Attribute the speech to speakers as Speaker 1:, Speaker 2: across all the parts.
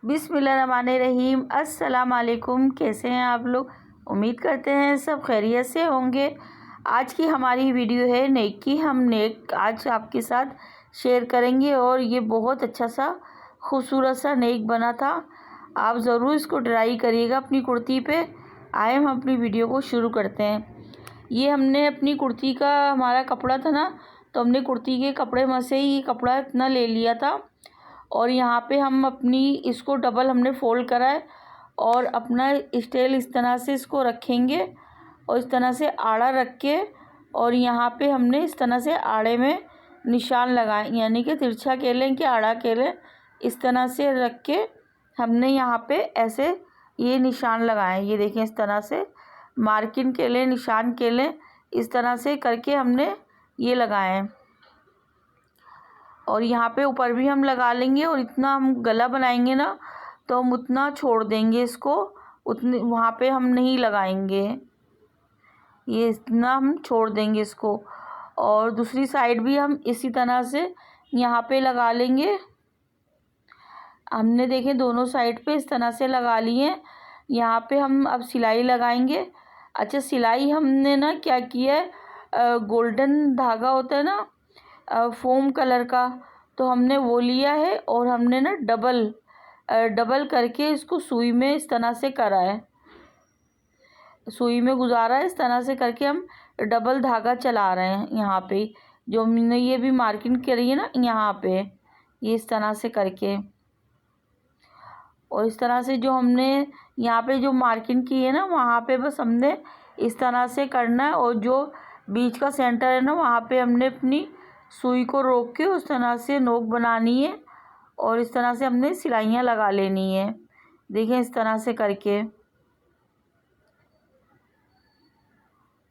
Speaker 1: बिस्मिल्लाहिर्रहमानिर्रहीम। अस्सलाम वालेकुम। कैसे हैं आप लोग? उम्मीद करते हैं सब खैरियत से होंगे। आज की हमारी वीडियो है नेक की। हम नेक आज आपके साथ शेयर करेंगे और ये बहुत अच्छा सा खूबसूरत सा नेक बना था। आप ज़रूर इसको ट्राई करिएगा अपनी कुर्ती पे। आए हम अपनी वीडियो को शुरू करते हैं। ये हमने अपनी कुर्ती का हमारा कपड़ा था ना, तो हमने कुर्ती के कपड़े में से ही कपड़ा इतना ले लिया था और यहाँ पे हम अपनी इसको डबल हमने फोल्ड करा है और अपना स्टेल इस तरह से इसको रखेंगे और इस तरह से आड़ा रख के और यहाँ पे हमने इस तरह से आड़े में निशान लगाए, यानी कि तिरछा केलें कि आड़ा केलें इस तरह से रख के हमने यहाँ पे ऐसे ये निशान लगाए। ये देखें, इस तरह से मार्किंग केलें, निशान केलें इस तरह से करके हमने ये लगाए हैं और यहाँ पे ऊपर भी हम लगा लेंगे। और इतना हम गला बनाएंगे ना, तो हम उतना छोड़ देंगे इसको, उतने वहाँ पे हम नहीं लगाएंगे, ये इतना हम छोड़ देंगे इसको। और दूसरी साइड भी हम इसी तरह से यहाँ पे लगा लेंगे। हमने देखें दोनों साइड पे इस तरह से लगा लिए। यहाँ पे हम अब सिलाई लगाएंगे। अच्छा, सिलाई हमने ना क्या किया है, गोल्डन धागा होता है ना फोम कलर का, तो हमने वो लिया है और हमने ना डबल करके इसको सुई में इस तरह से करा है, सुई में गुजारा है। इस तरह से करके हम डबल धागा चला रहे हैं यहाँ पे, जो हमने ये भी मार्किंग करी है ना यहाँ पे, ये इस तरह से करके। और इस तरह से जो हमने यहाँ पे जो मार्किंग की है ना, वहाँ पे बस हमने इस तरह से करना है और जो बीच का सेंटर है ना, वहाँ पे हमने अपनी सुई को रोक के उस तरह से नोक बनानी है और इस तरह से हमने सिलाइयाँ लगा लेनी है। देखें इस तरह से करके।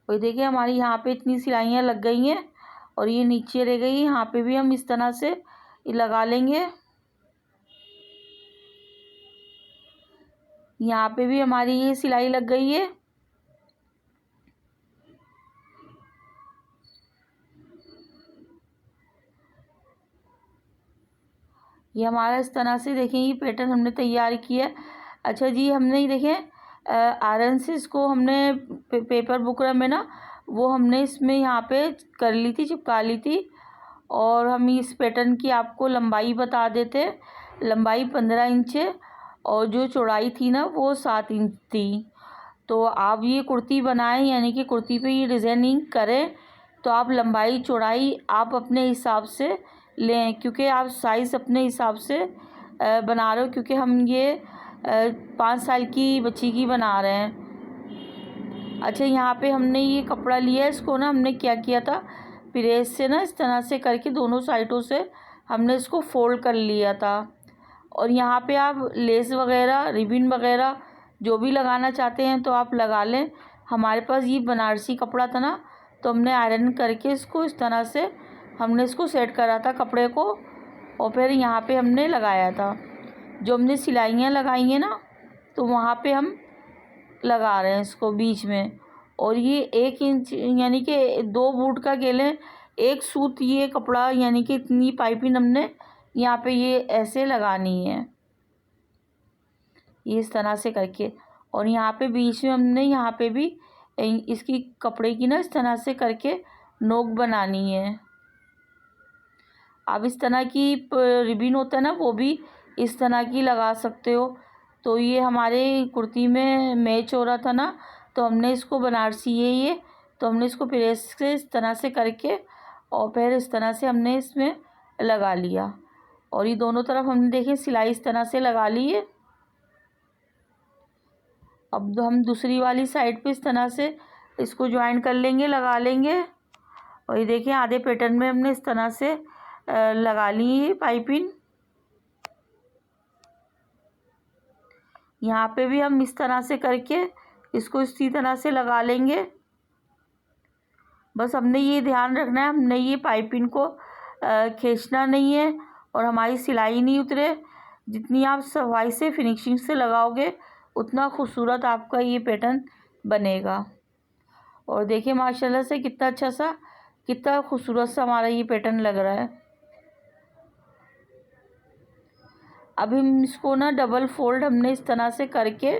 Speaker 1: और देखिए हमारी यहाँ पे इतनी सिलाइयाँ लग गई हैं और ये नीचे रह गई। यहाँ पे भी हम इस तरह से लगा लेंगे। यहाँ पे भी हमारी ये सिलाई लग गई है। ये हमारा इस तरह से देखें ये पैटर्न हमने तैयार किया। अच्छा जी, हमने ये देखें आयरन से इसको हमने पेपर बुकरम में ना, वो हमने इसमें यहाँ पे कर ली थी, चिपका ली थी। और हम इस पैटर्न की आपको लंबाई बता देते। लंबाई 15 इंच है और जो चौड़ाई थी ना वो 7 इंच थी। तो आप ये कुर्ती बनाएं, यानी कि कुर्ती पे ये डिज़ाइनिंग करें, तो आप लंबाई चौड़ाई आप अपने हिसाब से लें, क्योंकि आप साइज़ अपने हिसाब से बना रहे हो, क्योंकि हम ये 5 साल की बच्ची की बना रहे हैं। अच्छा, यहाँ पे हमने ये कपड़ा लिया है, इसको ना हमने क्या किया था, प्रेस से ना इस तरह से करके दोनों साइडों से हमने इसको फोल्ड कर लिया था। और यहाँ पे आप लेस वगैरह, रिबन वगैरह जो भी लगाना चाहते हैं तो आप लगा लें। हमारे पास ये बनारसी कपड़ा था ना, तो हमने आयरन करके इसको इस तरह से हमने इसको सेट करा था कपड़े को और फिर यहाँ पे हमने लगाया था। जो हमने सिलाइयाँ लगाई हैं ना, तो वहाँ पे हम लगा रहे हैं इसको बीच में। और ये 1 इंच यानी कि 2 बूट का केलें, 1 सूत ये कपड़ा, यानी कि इतनी पाइपिंग हमने यहाँ पे ये ऐसे लगानी है, ये इस तरह से करके। और यहाँ पे बीच में हमने यहाँ पे भी इसकी कपड़े की ना इस तरह से करके नोक बनानी है। आप इस तरह की रिबन होता है ना, वो भी इस तरह की लगा सकते हो। तो ये हमारे कुर्ती में मैच हो रहा था ना, तो हमने इसको बनारसी है ये, तो हमने इसको प्रेस से इस तरह से करके और फिर इस तरह से हमने इसमें लगा लिया। और ये दोनों तरफ हमने देखें सिलाई इस तरह से लगा ली है। अब हम दूसरी वाली साइड पे इस तरह से इसको ज्वाइन कर लेंगे, लगा लेंगे। और ये देखें आधे पैटर्न में हमने इस तरह से लगा ली है पाइपिंग। यहाँ पे भी हम इस तरह से करके इसको इसी तरह से लगा लेंगे। बस हमने ये ध्यान रखना है, हमने ये पाइपिंग को खींचना नहीं है और हमारी सिलाई नहीं उतरे। जितनी आप सफाई से फिनिशिंग से लगाओगे उतना खूबसूरत आपका ये पैटर्न बनेगा। और देखिए माशाल्लाह से कितना अच्छा सा, कितना खूबसूरत सा हमारा ये पैटर्न लग रहा है। अब हम इसको ना डबल फोल्ड हमने इस तरह से करके,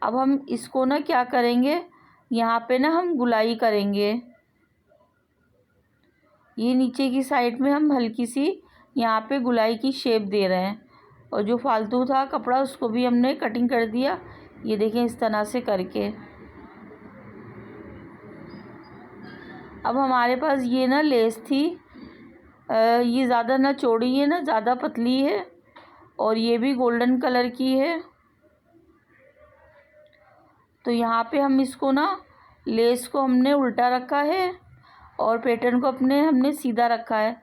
Speaker 1: अब हम इसको ना क्या करेंगे, यहाँ पे ना हम गुलाई करेंगे। ये नीचे की साइड में हम हल्की सी यहाँ पे गुलाई की शेप दे रहे हैं, और जो फालतू था कपड़ा उसको भी हमने कटिंग कर दिया। ये देखें इस तरह से करके। अब हमारे पास ये ना लेस थी, ये ज़्यादा ना चौड़ी है ना ज़्यादा पतली है, और ये भी गोल्डन कलर की है। तो यहाँ पे हम इसको ना लेस को हमने उल्टा रखा है और पैटर्न को हमने सीधा रखा है।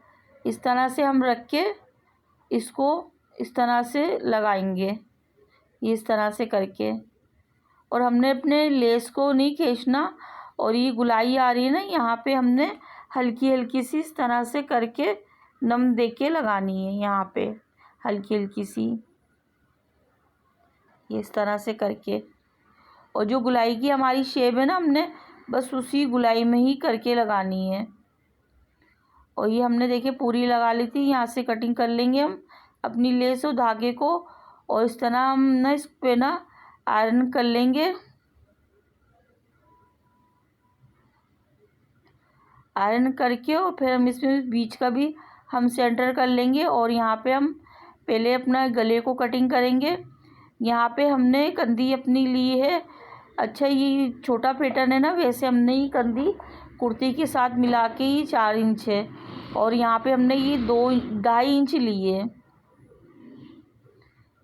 Speaker 1: इस तरह से हम रख के इसको इस तरह से लगाएंगे, ये इस तरह से करके। और हमने अपने लेस को नहीं खींचना, और ये गुलाई आ रही है ना यहाँ पे हमने हल्की हल्की सी इस तरह से करके नम दे के लगानी है, यहाँ पे हल्की हल्की सी ये इस तरह से करके। और जो गुलाई की हमारी शेप है ना हमने बस उसी गुलाई में ही करके लगानी है। और ये हमने देखिए पूरी लगा ली थी। यहाँ से कटिंग कर लेंगे हम अपनी लेस और धागे को, और इस तरह हम ना इस पे ना आयरन कर लेंगे। आयरन करके और फिर हम इसमें बीच का भी हम सेंटर कर लेंगे। और यहाँ पे हम पहले अपना गले को कटिंग करेंगे। यहाँ पे हमने कंधी अपनी ली है, अच्छा ये छोटा पैटर्न है ना, वैसे हमने ये कंधी कुर्ती के साथ मिला के ही 4 इंच है, और यहाँ पे हमने ये 2.5 इंच ली है।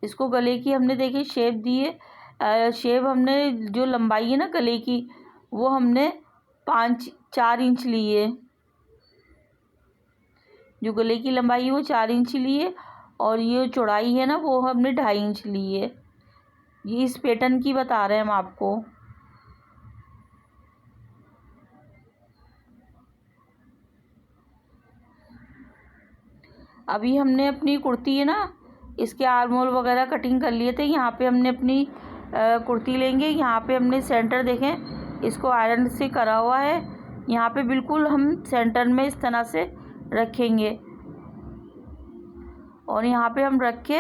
Speaker 1: इसको गले की हमने देखिए शेप दी है, शेप हमने जो लंबाई है ना गले की वो हमने 4 इंच ली है। जो गले की लंबाई है वो 4 इंच ली है, और ये चौड़ाई है ना वो हमने 2.5 इंच ली है। ये इस पैटर्न की बता रहे हैं हम आपको। अभी हमने अपनी कुर्ती है ना इसके आर्म होल वगैरह कटिंग कर लिए थे। यहाँ पे हमने अपनी कुर्ती लेंगे। यहाँ पे हमने सेंटर देखें इसको आयरन से करा हुआ है, यहाँ पे बिल्कुल हम सेंटर में इस तरह से रखेंगे। और यहाँ पे हम रख के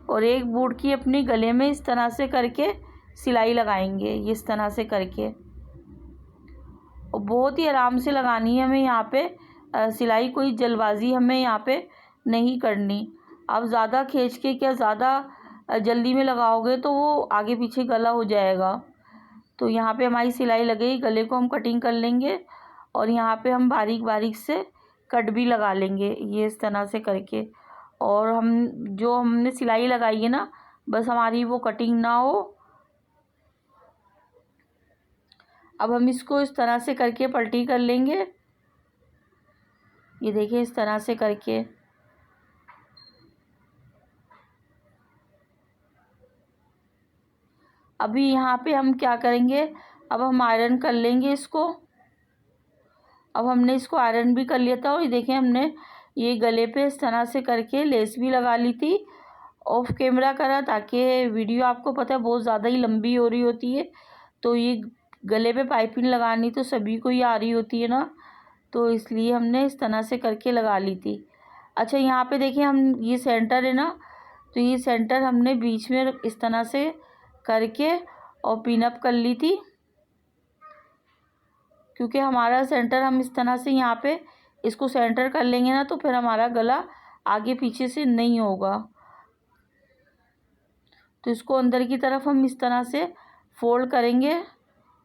Speaker 1: और एक बूट की अपनी गले में इस तरह से करके सिलाई लगाएंगे, ये इस तरह से करके। और बहुत ही आराम से लगानी है हमें यहाँ पे सिलाई, कोई जल्दबाजी हमें यहाँ पे नहीं करनी। आप ज़्यादा खींच के क्या ज़्यादा जल्दी में लगाओगे तो वो आगे पीछे गला हो जाएगा। तो यहाँ पे हमारी सिलाई लगेगी, गले को हम कटिंग कर लेंगे और यहाँ पे हम बारीक बारीक से कट भी लगा लेंगे, ये इस तरह से करके। और हम जो हमने सिलाई लगाई है ना बस हमारी वो कटिंग ना हो। अब हम इसको इस तरह से करके पलटी कर लेंगे, ये देखिए इस तरह से करके। अभी यहाँ पे हम क्या करेंगे, अब हम आयरन कर लेंगे इसको। अब हमने इसको आयरन भी कर लिया था, और ये देखें हमने ये गले पे इस तरह से करके लेस भी लगा ली थी। ऑफ कैमरा करा ताकि वीडियो आपको पता है बहुत ज़्यादा ही लंबी हो रही होती है, तो ये गले पे पाइपिंग लगानी तो सभी को ही आ रही होती है ना, तो इसलिए हमने इस तरह से करके लगा ली थी। अच्छा यहाँ पे देखिए हम ये सेंटर है ना, तो ये सेंटर हमने बीच में इस तरह से करके और पिन अप कर ली थी, क्योंकि हमारा सेंटर हम इस तरह से यहाँ पे इसको सेंटर कर लेंगे ना तो फिर हमारा गला आगे पीछे से नहीं होगा। तो इसको अंदर की तरफ हम इस तरह से फोल्ड करेंगे,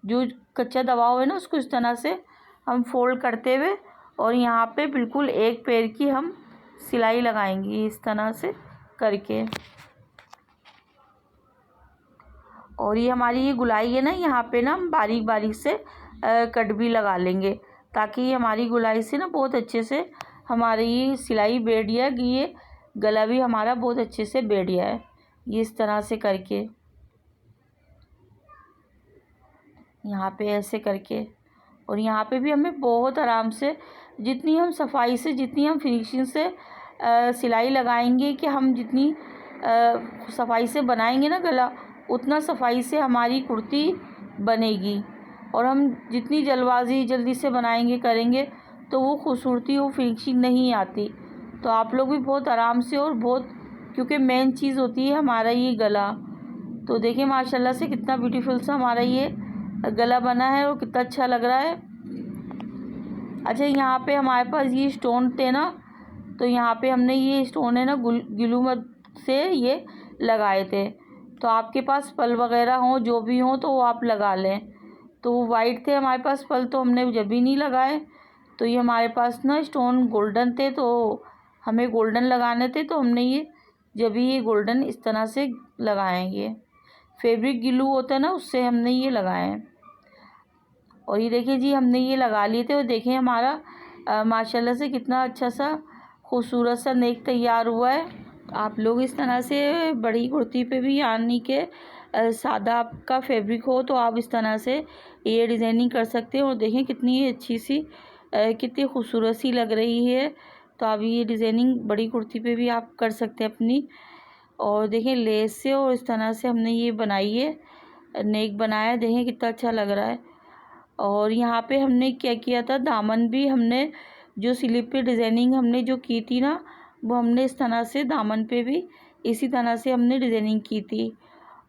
Speaker 1: जो कच्चा दबाव है ना उसको इस तरह से हम फोल्ड करते हुए, और यहाँ पे बिल्कुल एक पैर की हम सिलाई लगाएंगे इस तरह से करके। और ये हमारी ये गुलाई है ना, यहाँ पे ना हम बारीक बारीक से कट भी लगा लेंगे, ताकि हमारी गुलाई से ना बहुत अच्छे से हमारी ये सिलाई बैठ जाए, ये गला भी हमारा बहुत अच्छे से बैठ जाए, ये इस तरह से करके यहाँ पे ऐसे करके। और यहाँ पे भी हमें बहुत आराम से, जितनी हम सफाई से, जितनी हम फिनिशिंग से सिलाई लगाएंगे, कि हम जितनी सफाई से बनाएंगे ना गला, उतना सफाई से हमारी कुर्ती बनेगी। और हम जितनी जल्दी से बनाएंगे करेंगे तो वो खूबसूरती वो फिनिशिंग नहीं आती। तो आप लोग भी बहुत आराम से और बहुत, क्योंकि मेन चीज़ होती है हमारा ये गला। तो देखिए माशाल्लाह से कितना ब्यूटीफुल सा हमारा ये गला बना है और कितना अच्छा लग रहा है। अच्छा, यहाँ पे हमारे पास ये स्टोन थे ना, तो यहाँ पे हमने ये स्टोन है ना ग्लू मद से ये लगाए थे। तो आपके पास पल वगैरह हो, जो भी हो, तो वो आप लगा लें। तो वाइट थे हमारे पास पल, तो हमने जब भी नहीं लगाए। तो ये हमारे पास ना स्टोन गोल्डन थे, तो हमें गोल्डन लगाने थे, तो हमने ये जब भी ये गोल्डन इस तरह से लगाए। ये फैब्रिक ग्लू होता है ना, उससे हमने ये लगाए हैं। और ये देखिए जी, हमने ये लगा लिए थे और देखिए हमारा माशाल्लाह से कितना अच्छा सा खूबसूरत सा नेक तैयार हुआ है। आप लोग इस तरह से बड़ी कुर्ती पे भी, यानी कि सादा आपका फैब्रिक हो, तो आप इस तरह से ये डिज़ाइनिंग कर सकते हैं। और देखें कितनी अच्छी सी, कितनी खूबसूरत सी लग रही है। तो आप ये डिज़ाइनिंग बड़ी कुर्ती पे भी आप कर सकते हैं अपनी। और देखें लेस से और इस तरह से हमने ये बनाई है, नेक बनाया, देखें कितना अच्छा लग रहा है। और यहाँ पे हमने क्या किया था, दामन भी हमने जो स्लीव पे डिज़ाइनिंग हमने जो की थी ना, वो हमने इस तरह से दामन पे भी इसी तरह से हमने डिज़ाइनिंग की थी।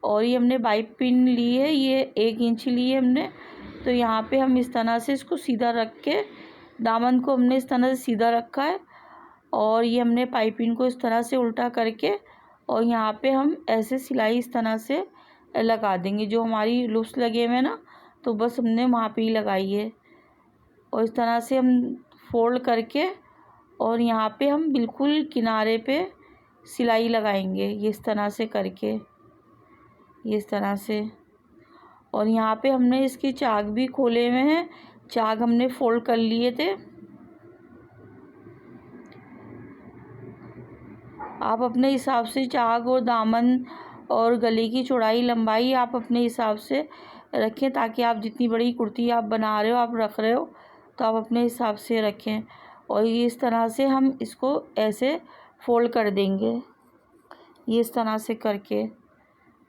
Speaker 1: और ये हमने बाइक पिन ली है, ये 1 इंच ली है हमने। तो यहाँ पे हम इस तरह से इसको सीधा रख के, दामन को हमने इस तरह से सीधा रखा है। और ये हमने पाइपिंग को इस तरह से उल्टा करके, और यहाँ पे हम ऐसे सिलाई इस तरह से लगा देंगे। जो हमारी लूप्स लगे हुए हैं ना, तो बस हमने वहाँ पे ही लगाई है। और इस तरह से हम फोल्ड करके, और यहाँ पे हम बिल्कुल किनारे पे सिलाई लगाएंगे, ये इस तरह से करके, ये इस तरह से। और यहाँ पे हमने इसके चाक भी खोले हुए हैं, चाक हमने फोल्ड कर लिए थे। आप अपने हिसाब से चाक और दामन और गले की चौड़ाई लंबाई आप अपने हिसाब से रखें, ताकि आप जितनी बड़ी कुर्ती आप बना रहे हो, आप रख रहे हो, तो आप अपने हिसाब से रखें। और ये इस तरह से हम इसको ऐसे फोल्ड कर देंगे, ये इस तरह से करके।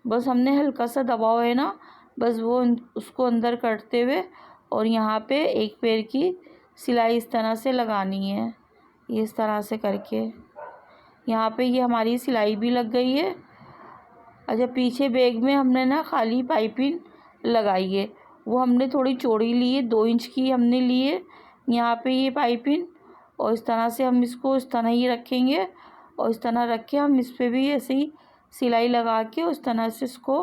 Speaker 1: बस हमने हल्का सा दबाव है ना, बस वो उसको अंदर करते हुए, और यहाँ पे एक पैर की सिलाई इस तरह से लगानी है, ये इस तरह से करके। यहाँ पे ये हमारी सिलाई भी लग गई है। अच्छा, पीछे बैग में हमने ना खाली पाइपिंग लगाई है, वो हमने थोड़ी चौड़ी ली है, 2 इंच की हमने ली है यहाँ पे ये पाइपिंग। और इस तरह से हम इसको इस तरह ही रखेंगे, और इस तरह रख के हम इस पर भी ऐसे ही सिलाई लगा के उस तरह से इसको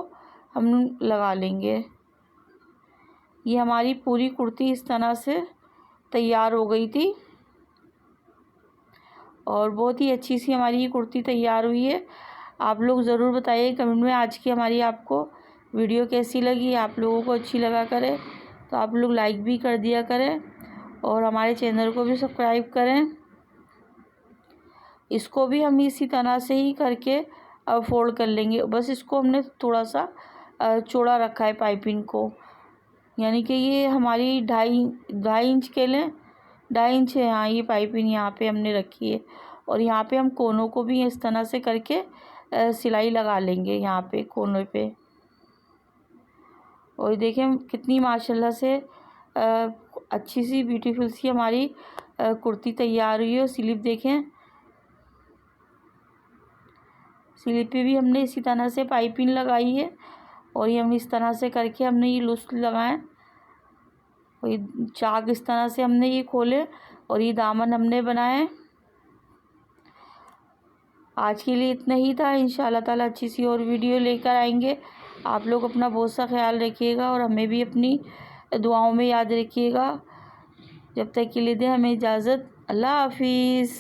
Speaker 1: हम लगा लेंगे। ये हमारी पूरी कुर्ती इस तरह से तैयार हो गई थी, और बहुत ही अच्छी सी हमारी ये कुर्ती तैयार हुई है। आप लोग ज़रूर बताइए कमेंट में आज की हमारी आपको वीडियो कैसी लगी। आप लोगों को अच्छी लगा करे तो आप लोग लाइक भी कर दिया करें, और हमारे चैनल को भी सब्सक्राइब करें। इसको भी हम इसी तरह से ही करके फोल्ड कर लेंगे। बस इसको हमने थोड़ा सा चौड़ा रखा है पाइपिंग को, यानी कि ये हमारी 2.5 इंच के लें, 2.5 इंच है हाँ, ये पाइपिंग यहाँ पे हमने रखी है। और यहाँ पे हम कोनों को भी इस तरह से करके सिलाई लगा लेंगे यहाँ पे कोनों पे। और देखें कितनी माशाल्लाह से अच्छी सी ब्यूटीफुल सी हमारी कुर्ती तैयार हुई है। और स्लीव देखें, स्लीव पे भी हमने इसी तरह से पाइपिंग लगाई है, और ये हम इस तरह से करके हमने ये लूज लगाए। और ये चाक इस तरह से हमने ये खोले, और ये दामन हमने बनाए। आज के लिए इतना ही था। इंशाल्लाह ताला अच्छी सी और वीडियो लेकर आएंगे। आप लोग अपना बहुत सा ख्याल रखिएगा, और हमें भी अपनी दुआओं में याद रखिएगा। जब तक के लिए दें हमें इजाज़त। अल्लाह हाफिज़।